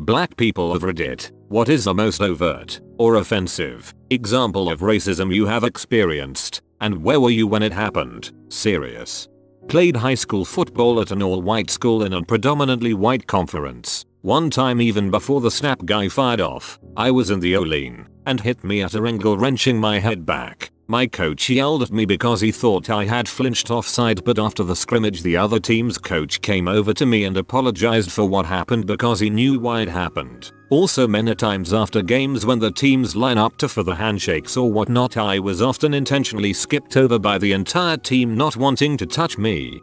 Black people of Reddit, what is the most overt or offensive example of racism you have experienced, and where were you when it happened? Serious. Played high school football at an all-white school in a predominantly white conference. One time, even before the snap guy fired off, I was in the O-line and hit me at a angle, wrenching my head back. My coach yelled at me because he thought I had flinched offside, but after the scrimmage the other team's coach came over to me and apologized for what happened because he knew why it happened. Also, many times after games when the teams line up for the handshakes or whatnot, I was often intentionally skipped over by the entire team not wanting to touch me.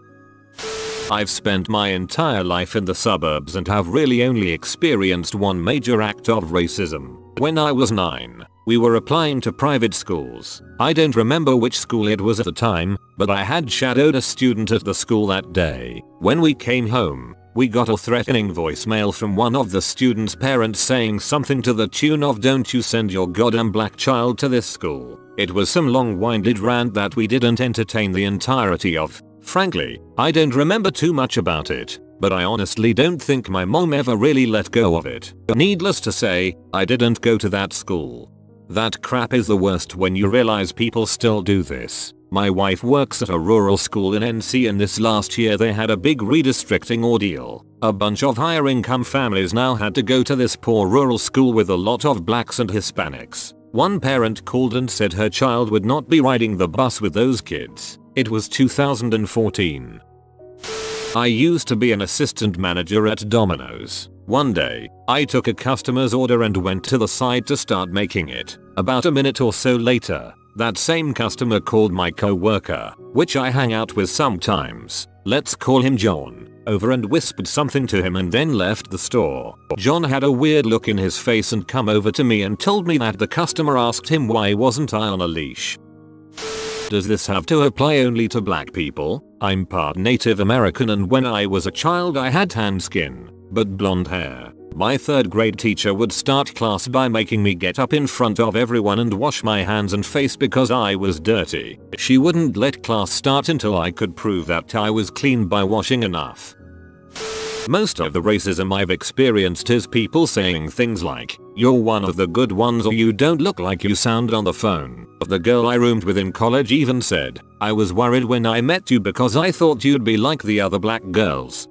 I've spent my entire life in the suburbs and have really only experienced one major act of racism. When I was 9, we were applying to private schools. I don't remember which school it was at the time, but I had shadowed a student at the school that day. When we came home, we got a threatening voicemail from one of the student's parents saying something to the tune of, "Don't you send your goddamn black child to this school." It was some long-winded rant that we didn't entertain the entirety of. Frankly, I don't remember too much about it, but I honestly don't think my mom ever really let go of it. Needless to say, I didn't go to that school. That crap is the worst when you realize people still do this. My wife works at a rural school in NC, and this last year they had a big redistricting ordeal. A bunch of higher income families now had to go to this poor rural school with a lot of blacks and Hispanics. One parent called and said her child would not be riding the bus with those kids. It was 2014. I used to be an assistant manager at Domino's. One day, I took a customer's order and went to the side to start making it. About a minute or so later, that same customer called my co-worker, which I hang out with sometimes, let's call him John, over and whispered something to him and then left the store. John had a weird look in his face and come over to me and told me that the customer asked him why wasn't I on a leash. Does this have to apply only to black people? I'm part Native American, and when I was a child I had tan skin, but blonde hair. My 3rd grade teacher would start class by making me get up in front of everyone and wash my hands and face because I was dirty. She wouldn't let class start until I could prove that I was clean by washing enough. Most of the racism I've experienced is people saying things like, "You're one of the good ones," or "You don't look like you sound on the phone." The girl I roomed with in college even said, "I was worried when I met you because I thought you'd be like the other black girls."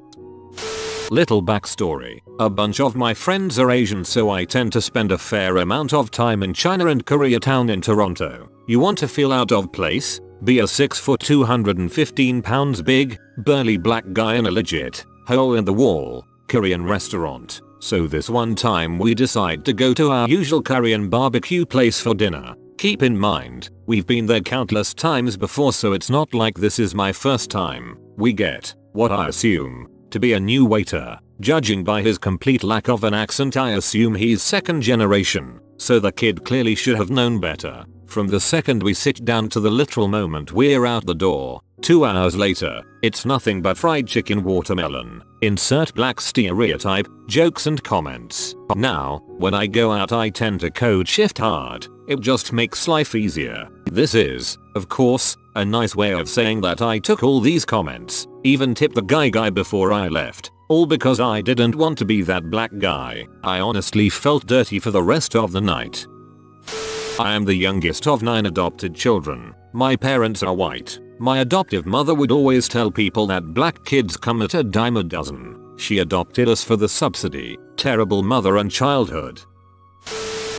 Little backstory. A bunch of my friends are Asian, so I tend to spend a fair amount of time in China and Koreatown in Toronto. You want to feel out of place? Be a 6 foot 215 pounds big, burly black guy in a legit, hole in the wall, Korean restaurant. So this one time we decide to go to our usual Korean barbecue place for dinner. Keep in mind, we've been there countless times before, so it's not like this is my first time. We get what I assume to be a new waiter. Judging by his complete lack of an accent, I assume he's 2nd generation, so the kid clearly should have known better. From the second we sit down to the literal moment we're out the door, 2 hours later, it's nothing but fried chicken watermelon. Insert black stereotype, jokes and comments. Now, when I go out I tend to code shift hard. It just makes life easier. This is, of course, a nice way of saying that I took all these comments, even tipped the guy before I left, all because I didn't want to be that black guy. I honestly felt dirty for the rest of the night. I am the youngest of 9 adopted children. My parents are white. My adoptive mother would always tell people that black kids come at a dime a dozen. She adopted us for the subsidy. Terrible mother and childhood.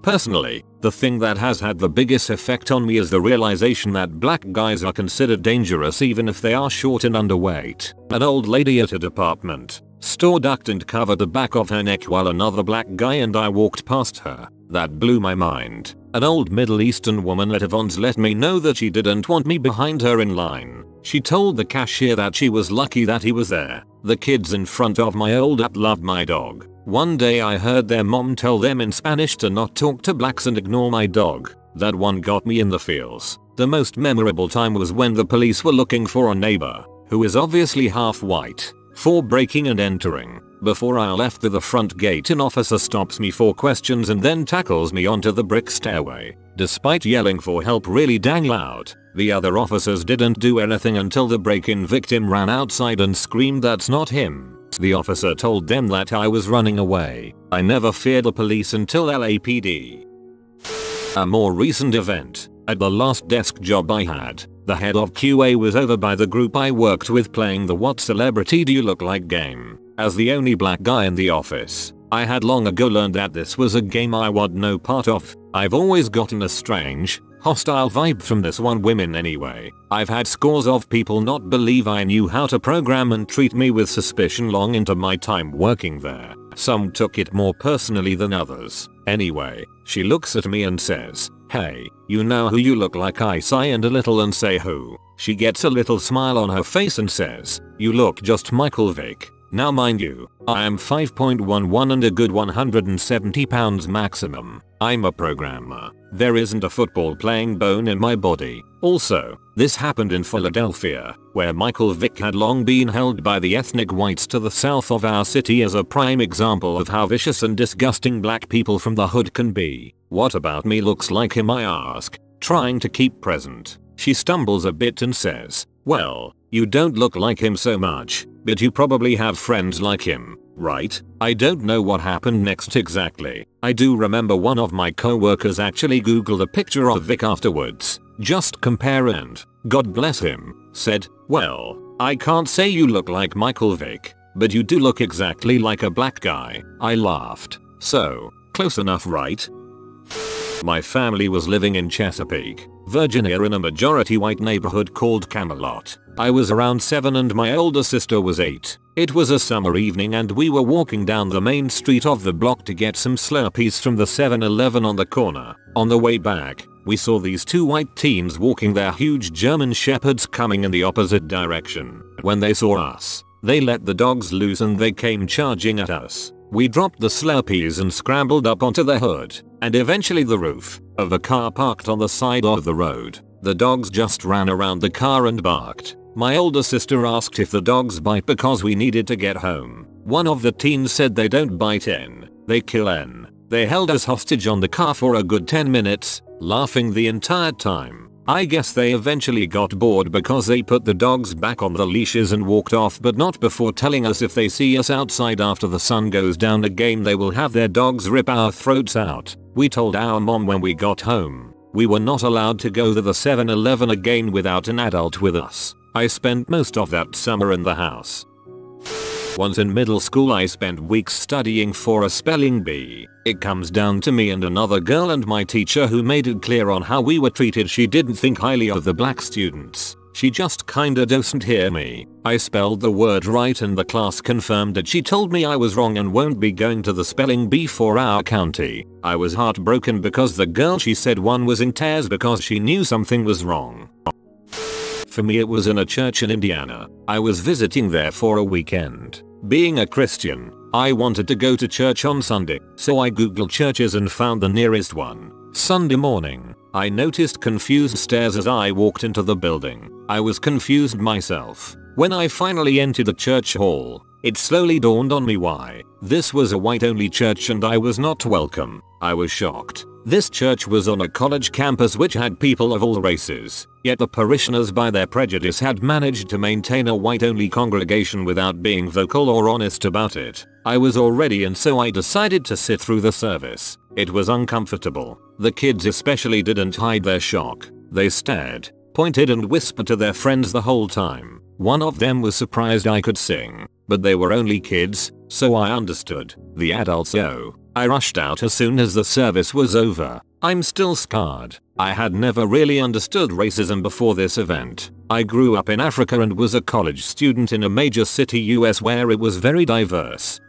Personally, the thing that has had the biggest effect on me is the realization that black guys are considered dangerous even if they are short and underweight. An old lady at a department store ducked and covered the back of her neck while another black guy and I walked past her. That blew my mind. An old Middle Eastern woman at Yvonne's let me know that she didn't want me behind her in line. She told the cashier that she was lucky that he was there. The kids in front of my old aunt loved my dog. One day I heard their mom tell them in Spanish to not talk to blacks and ignore my dog. That one got me in the feels. The most memorable time was when the police were looking for a neighbor, who is obviously half white, for breaking and entering. Before I left the front gate, an officer stops me for questions and then tackles me onto the brick stairway. Despite yelling for help really dang loud, the other officers didn't do anything until the break-in victim ran outside and screamed, "That's not him." The officer told them that I was running away. I never feared the police until LAPD. A more recent event. At the last desk job I had, the head of QA was over by the group I worked with playing the "What Celebrity Do You Look Like" game. As the only black guy in the office, I had long ago learned that this was a game I want no part of. I've always gotten a strange, hostile vibe from this one woman anyway. I've had scores of people not believe I knew how to program and treat me with suspicion long into my time working there. Some took it more personally than others. Anyway, she looks at me and says, "Hey, you know who you look like?" I sigh and a little and say, "Who?" She gets a little smile on her face and says, "You look just Michael Vick." Now mind you, I am 5.11 and a good 170 pounds maximum. I'm a programmer. There isn't a football playing bone in my body. Also, this happened in Philadelphia, where Michael Vick had long been held by the ethnic whites to the south of our city as a prime example of how vicious and disgusting black people from the hood can be. "What about me looks like him?" I ask, trying to keep present. She stumbles a bit and says, "Well, you don't look like him so much, but you probably have friends like him, right?" I don't know what happened next exactly. I do remember one of my co-workers actually googled a picture of Vic afterwards, just compare, and, God bless him, said, "Well, I can't say you look like Michael Vick, but you do look exactly like a black guy." I laughed. So, close enough, right? My family was living in Chesapeake, Virginia in a majority white neighborhood called Camelot. I was around 7 and my older sister was 8. It was a summer evening and we were walking down the main street of the block to get some Slurpees from the 7-Eleven on the corner. On the way back, we saw these two white teens walking their huge German shepherds coming in the opposite direction. When they saw us, they let the dogs loose and they came charging at us. We dropped the Slurpees and scrambled up onto the hood, and eventually the roof, of a car parked on the side of the road. The dogs just ran around the car and barked. My older sister asked if the dogs bite because we needed to get home. One of the teens said they don't bite N, they kill N. They held us hostage on the car for a good 10 minutes, laughing the entire time. I guess they eventually got bored because they put the dogs back on the leashes and walked off, but not before telling us if they see us outside after the sun goes down again they will have their dogs rip our throats out. We told our mom when we got home. We were not allowed to go to the 7-Eleven again without an adult with us. I spent most of that summer in the house. Once in middle school I spent weeks studying for a spelling bee. It comes down to me and another girl and my teacher who made it clear on how we were treated. She didn't think highly of the black students. She just kinda doesn't hear me. I spelled the word right and the class confirmed that she told me I was wrong and won't be going to the spelling bee for our county. I was heartbroken because the girl she said won was in tears because she knew something was wrong. For me it was in a church in Indiana. I was visiting there for a weekend. Being a Christian, I wanted to go to church on Sunday, so I googled churches and found the nearest one. Sunday morning, I noticed confused stares as I walked into the building. I was confused myself. When I finally entered the church hall, it slowly dawned on me why. This was a white-only church and I was not welcome. I was shocked. This church was on a college campus which had people of all races, yet the parishioners by their prejudice had managed to maintain a white-only congregation without being vocal or honest about it. I was already in, so I decided to sit through the service. It was uncomfortable. The kids especially didn't hide their shock. They stared, pointed and whispered to their friends the whole time. One of them was surprised I could sing, but they were only kids, so I understood. The adults though. I rushed out as soon as the service was over. I'm still scarred. I had never really understood racism before this event. I grew up in Africa and was a college student in a major city US where it was very diverse.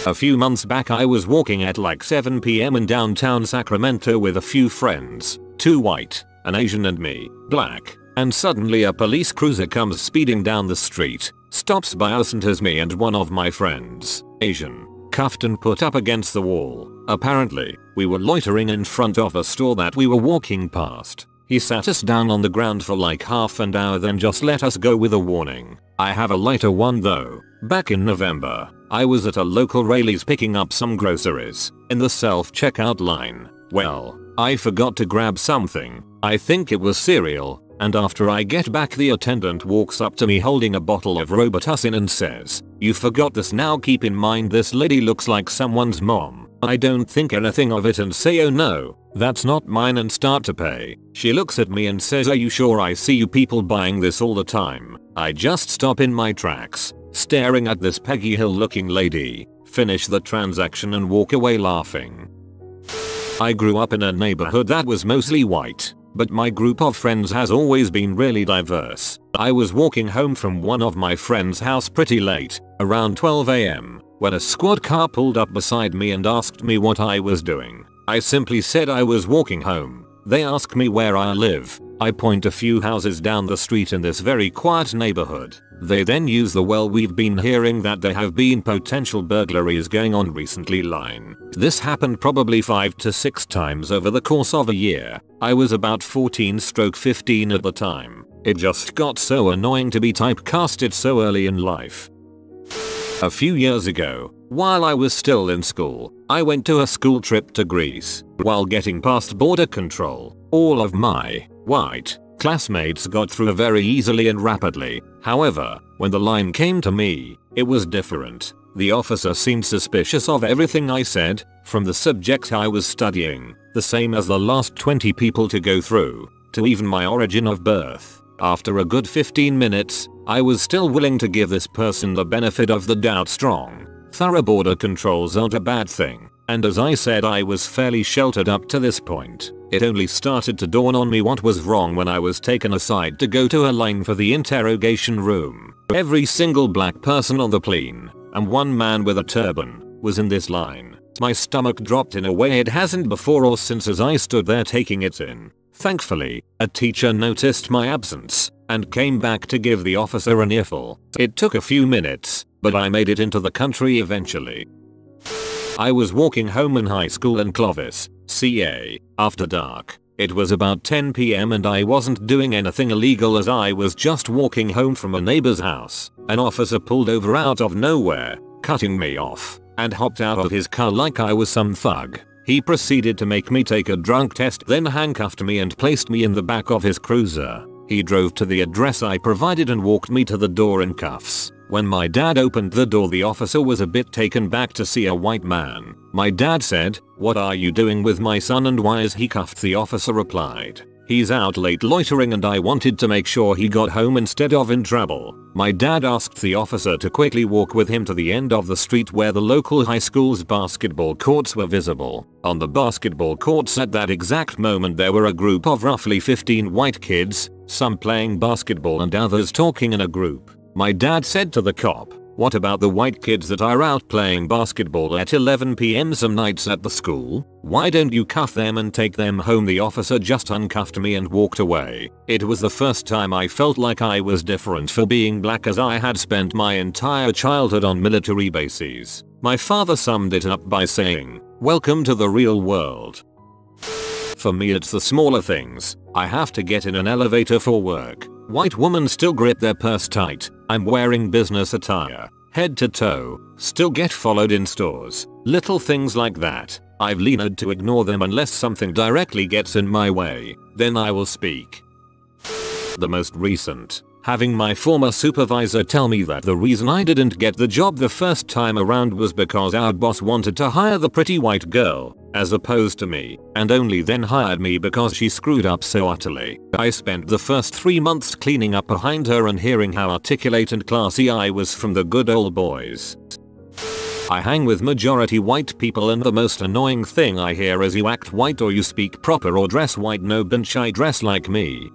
A few months back I was walking at like 7 PM in downtown Sacramento with a few friends, 2 white, an Asian and me, black, and suddenly a police cruiser comes speeding down the street, stops by us and has me and one of my friends, Asian, cuffed and put up against the wall. Apparently, we were loitering in front of a store that we were walking past. He sat us down on the ground for like half an hour then just let us go with a warning. I have a lighter one though. Back in November, I was at a local Raley's picking up some groceries. In the self-checkout line, well, I forgot to grab something. I think it was cereal, and after I get back the attendant walks up to me holding a bottle of Robitussin and says, "You forgot this now, keep in mind this lady looks like someone's mom." I don't think anything of it and say, "Oh no, that's not mine," and start to pay. She looks at me and says, "Are you sure? I see you people buying this all the time." I just stop in my tracks, staring at this Peggy Hill looking lady, finish the transaction and walk away laughing. I grew up in a neighborhood that was mostly white, but my group of friends has always been really diverse. I was walking home from one of my friend's house pretty late, around 12 AM, when a squad car pulled up beside me and asked me what I was doing. I simply said I was walking home. They ask me where I live. I point a few houses down the street in this very quiet neighborhood. They then use the "well, we've been hearing that there have been potential burglaries going on recently" line. This happened probably 5 to 6 times over the course of a year. I was about 14/15 at the time. It just got so annoying to be typecasted so early in life. A few years ago, while I was still in school, I went to a school trip to Greece. While getting past border control, all of my white classmates got through very easily and rapidly. However, when the line came to me, it was different. The officer seemed suspicious of everything I said, from the subject I was studying, the same as the last 20 people to go through, to even my origin of birth. After a good 15 minutes, I was still willing to give this person the benefit of the doubt. Strong, thorough border controls aren't a bad thing, and as I said, I was fairly sheltered up to this point. It only started to dawn on me what was wrong when I was taken aside to go to a line for the interrogation room. Every single black person on the plane, and one man with a turban, was in this line. My stomach dropped in a way it hasn't before or since as I stood there taking it in. Thankfully, a teacher noticed my absence and came back to give the officer an earful. It took a few minutes, but I made it into the country eventually. I was walking home in high school in Clovis, CA, after dark. It was about 10 PM and I wasn't doing anything illegal as I was just walking home from a neighbor's house. An officer pulled over out of nowhere, cutting me off, and hopped out of his car like I was some thug. He proceeded to make me take a drunk test, then handcuffed me and placed me in the back of his cruiser. He drove to the address I provided and walked me to the door in cuffs. When my dad opened the door, the officer was a bit taken back to see a white man. My dad said, "What are you doing with my son and why is he cuffed?" The officer replied, "He's out late loitering and I wanted to make sure he got home instead of in trouble." My dad asked the officer to quickly walk with him to the end of the street where the local high school's basketball courts were visible. On the basketball courts at that exact moment there were a group of roughly 15 white kids, some playing basketball and others talking in a group. My dad said to the cop, "What about the white kids that are out playing basketball at 11 PM some nights at the school? Why don't you cuff them and take them home?" The officer just uncuffed me and walked away. It was the first time I felt like I was different for being black, as I had spent my entire childhood on military bases. My father summed it up by saying, "Welcome to the real world." For me it's the smaller things. I have to get in an elevator for work. White women still grip their purse tight. I'm wearing business attire, head to toe, still get followed in stores. Little things like that. I've learned to ignore them unless something directly gets in my way. Then I will speak. The most recent. Having my former supervisor tell me that the reason I didn't get the job the first time around was because our boss wanted to hire the pretty white girl, as opposed to me, and only then hired me because she screwed up so utterly. I spent the first 3 months cleaning up behind her and hearing how articulate and classy I was from the good old boys. I hang with majority white people and the most annoying thing I hear is "you act white" or "you speak proper" or "dress white." No bitch, I dress like me.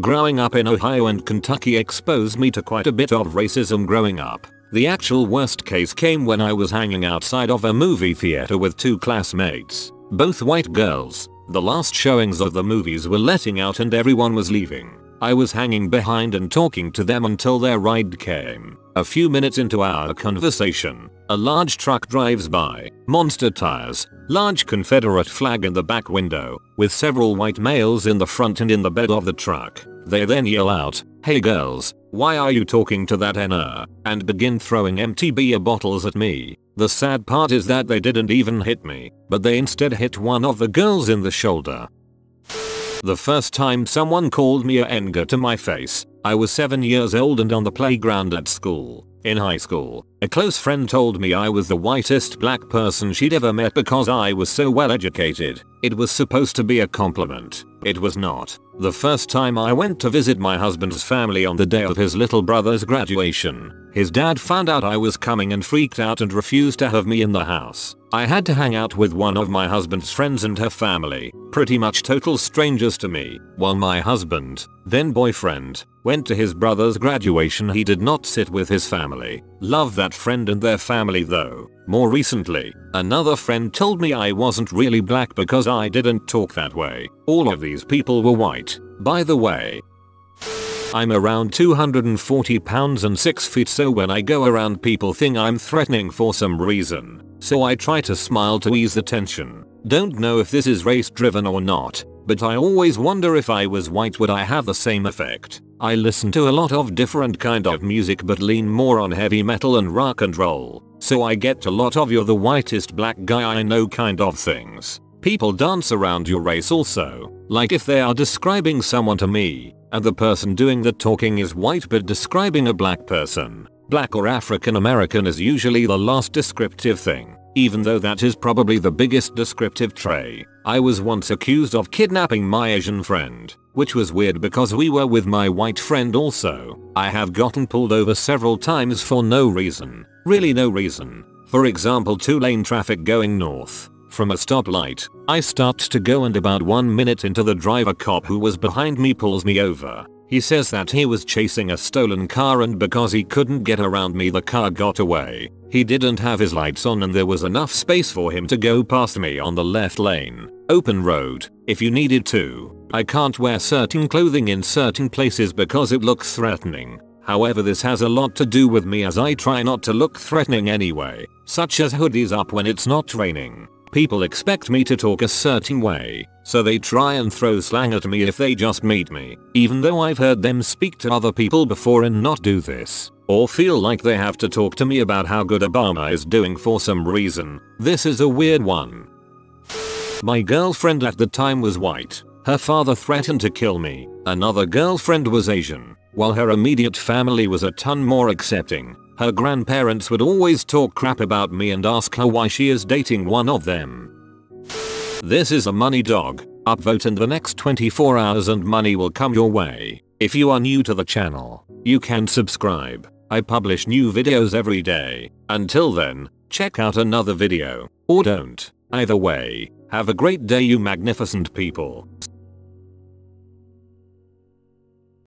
Growing up in Ohio and Kentucky exposed me to quite a bit of racism growing up. The actual worst case came when I was hanging outside of a movie theater with 2 classmates, both white girls. The last showings of the movies were letting out and everyone was leaving. I was hanging behind and talking to them until their ride came. A few minutes into our conversation, a large truck drives by, monster tires, large Confederate flag in the back window, with several white males in the front and in the bed of the truck. They then yell out, "Hey girls, why are you talking to that NR?" and begin throwing empty beer bottles at me. The sad part is that they didn't even hit me, but they instead hit one of the girls in the shoulder. The first time someone called me a N-ga to my face, I was 7 years old and on the playground at school. In high school, a close friend told me I was the whitest black person she'd ever met because I was so well educated. It was supposed to be a compliment. It was not. The first time I went to visit my husband's family on the day of his little brother's graduation, his dad found out I was coming and freaked out and refused to have me in the house. I had to hang out with one of my husband's friends and her family, pretty much total strangers to me, while my husband, then boyfriend, went to his brother's graduation. He did not sit with his family. Love that friend and their family though. More recently, another friend told me I wasn't really black because I didn't talk that way. All of these people were white, by the way. I'm around 240 pounds and 6 feet, so when I go around people think I'm threatening for some reason. So I try to smile to ease the tension. Don't know if this is race driven or not, but I always wonder if I was white would I have the same effect. I listen to a lot of different kind of music but lean more on heavy metal and rock and roll. So I get a lot of "you're the whitest black guy I know" kind of things. People dance around your race also, like if they are describing someone to me, and the person doing the talking is white but describing a black person. Black or African American is usually the last descriptive thing, even though that is probably the biggest descriptive trait. I was once accused of kidnapping my Asian friend, which was weird because we were with my white friend also. I have gotten pulled over several times for no reason, really no reason. For example, 2-lane traffic going north. From a stoplight, I start to go and about 1 minute into the driver cop who was behind me pulls me over. He says that he was chasing a stolen car and because he couldn't get around me the car got away. He didn't have his lights on and there was enough space for him to go past me on the left lane. Open road, if you needed to. I can't wear certain clothing in certain places because it looks threatening. However, this has a lot to do with me as I try not to look threatening anyway, such as hoodies up when it's not raining. People expect me to talk a certain way, so they try and throw slang at me if they just meet me, even though I've heard them speak to other people before and not do this, or feel like they have to talk to me about how good Obama is doing for some reason. This is a weird one. My girlfriend at the time was white. Her father threatened to kill me. Another girlfriend was Asian. While her immediate family was a ton more accepting, her grandparents would always talk crap about me and ask her why she is dating one of them. This is a money dog. Upvote in the next 24 hours and money will come your way. If you are new to the channel, you can subscribe. I publish new videos every day. Until then, check out another video. Or don't. Either way, have a great day you magnificent people.